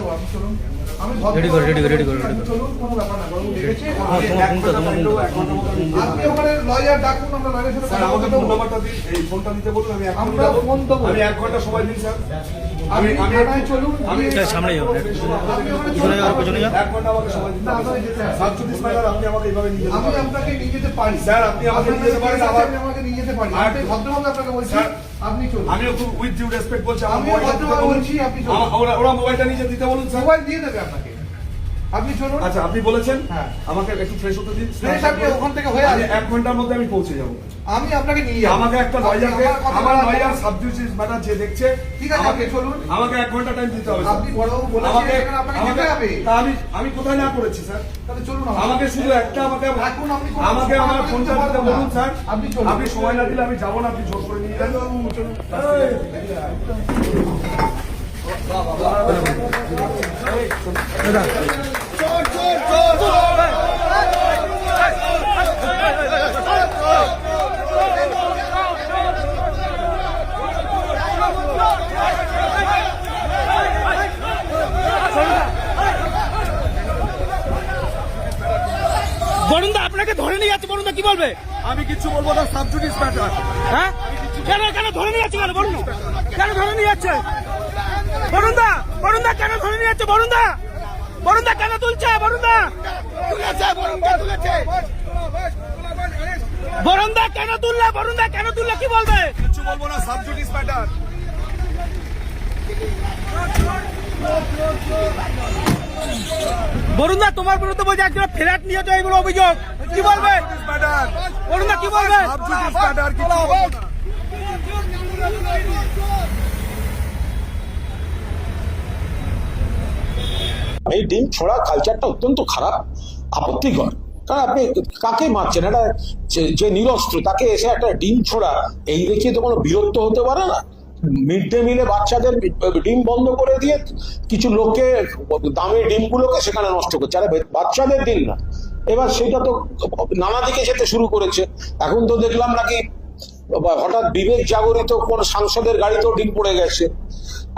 দেবো, আপনি চলুন। আমি রেডি করো। চলুন, কোনো ব্যাপার না, বাবু ডেকেছে। তোমার আপনি ওখানে লয়ার ডাকুন, আমরা লয়ারের সাথে স্যার কথা আমাকে বলতে ফোন দেবো। নাম্বারটা দিন, এই ফোনটা দিতে বলুন, আমি আমরা ফোন দেবো। আমি 1 ঘন্টা সময় দিন স্যার। আপনি থানায় চলুন, আমি গিয়ে- সামনে যাও, আপনি ওখানে পিছনে যাও, চলুন। পিছনে যাও। 1 ঘন্টা আমাকে সময় দিন। না, আমাকে যেতে হবে। সাবজুডিস ম্যাটার আপনি আমাকে এইভাবে নিয়ে যেতে আমি পারেন। আপনাকে নিয়ে যেতে পারি স্যার, আপনি আমাকে নিয়ে যেতে পারেন, আপনার আবার- আমি আমাকে নিয়ে যেতে পারি। আর- আমি ভদ্রভাবে আপনাকে বলছি, স্যার, আপনি চলুন। আমিও খুব উইথ ডিউ রেসপেক্ট বলছি, আমার আমি মোবাইলটা দিতে ভদ্রভাবে বলুন। বলছি, আপনি চলুন। ওরা মোবাইলটা নিয়ে দিতে বলুন স্যার। মোবাইল দিয়ে দেবে আপনাকে, আপনি চলুন। আচ্ছা, আপনি বলেছেন হ্যাঁ। আমাকে একটু ফ্রেশ হতে দিন। Fresh আপনি ওখান থেকে হয়ে আমি আসবেন। 1 ঘন্টার মধ্যে আমি পৌঁছে যাব। আমি আপনাকে নিয়ে যাবো। আমাকে একটা আপনি লয়ারকে, কথা আমার বলার- লয়ার সাবজুডিস ম্যাটার যে দেখছে, ঠিক আছে, আপনি চলুন। আমাকে 1 ঘন্টা টাইম দিতে হবে স্যার। আপনি বড়বাবু বলেছেন, আমাকে এখানে আপনাকে যেতে হবে। তা আমি কোথায় না করেছি স্যার? তাহলে চলুন আমাকে শুধু একটা আমাকে এখন আপনি কোনো আমাকে সময় আমার দিতে ফোনটা পারবেন দিতে না। বলুন স্যার। আপনি চলুন। আপনি সময় না দিলে আমি যাবো না, আপনি জোর করে নিয়ে যান। চলুন। বরুণ দা আপনাকে ধরে নিয়ে যাচ্ছে, বরুণ দা কি বলবে? আমি কিছু বলবো না, সাবজুডিস ম্যাটার। হ্যাঁ কেন ধরে নিয়ে যাচ্ছে? কেন বরুণ কেন ধরে নিয়ে যাচ্ছে? বরুণ দা কেন ধরে নিয়ে যাচ্ছে? বরুণ দা কেন তুলছে? বরুণ দা কেন তুললে? বরুণ দা কেন তুললে কি বলবে? কিছু বলবো না, সাবজুডিস ম্যাটার। বরুণ দা তোমার বিরুদ্ধে বলছে একজন ফ্ল্যাট নিয়েছে, এগুলো অভিযোগ, কি বলবে? Sub judice matter. বরুণ দা কি বলবে? সাবজুডিস ম্যাটার, কিছু বলবো না। এই ডিম ছোড়া কালচারটা অত্যন্ত খারাপ, আপত্তিকর। কারণ আপনি কাকে মারছেন? একটা যে নিরস্ত্র তাকে এসে একটা ডিম ছোড়া, এই দেখিয়ে তো কোনো বিরক্ত হতে পারে না। মিড ডে মিলে বাচ্চাদের ডিম বন্ধ করে দিয়ে কিছু লোককে দামি ডিমগুলোকে সেখানে নষ্ট করছে, আরে বাচ্চাদের ডিম না। এবার সেটা তো নানা দিকে যেতে শুরু করেছে। এখন তো দেখলাম নাকি হঠাৎ বিবেক জাগরিত কোন সাংসদের গাড়িতেও ডিম পড়ে গেছে।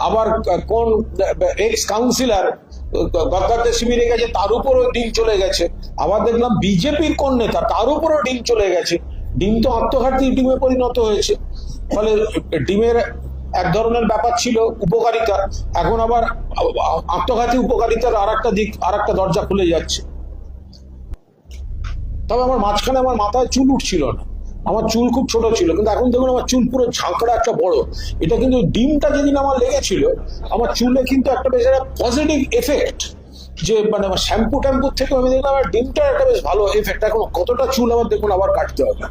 আবার কোন এক্স কাউন্সিলর গদ্দারদের শিবিরে গেছে, তার উপরও ডিম চলে গেছে। আবার দেখলাম বিজেপির কোন নেতা, তার উপরও ডিম চলে গেছে। ডিম তো আত্মঘাতী ডিমে পরিণত হয়েছে। ফলে ডিমের এক ধরনের ব্যাপার ছিল উপকারিতা, এখন আবার আত্মঘাতী উপকারিতার আর একটা দিক, আর একটা দরজা খুলে যাচ্ছে। তবে আমার মাঝখানে আমার মাথায় চুল উঠছিল না, আমার চুল খুব ছোট ছিল, কিন্তু এখন দেখুন আমার চুল পুরো ঝাঁকড়া একটা বড়। এটা কিন্তু ডিমটা যেদিন আমার লেগেছিল, আমার চুলে কিন্তু একটা বেশ একটা পজিটিভ এফেক্ট, যে মানে শ্যাম্পু ট্যাম্পুর থেকে আমি দেখলাম আমার ডিমটার একটা বেশ ভালো এফেক্ট। এখন কতটা চুল আবার দেখুন আবার কাটতে হবে।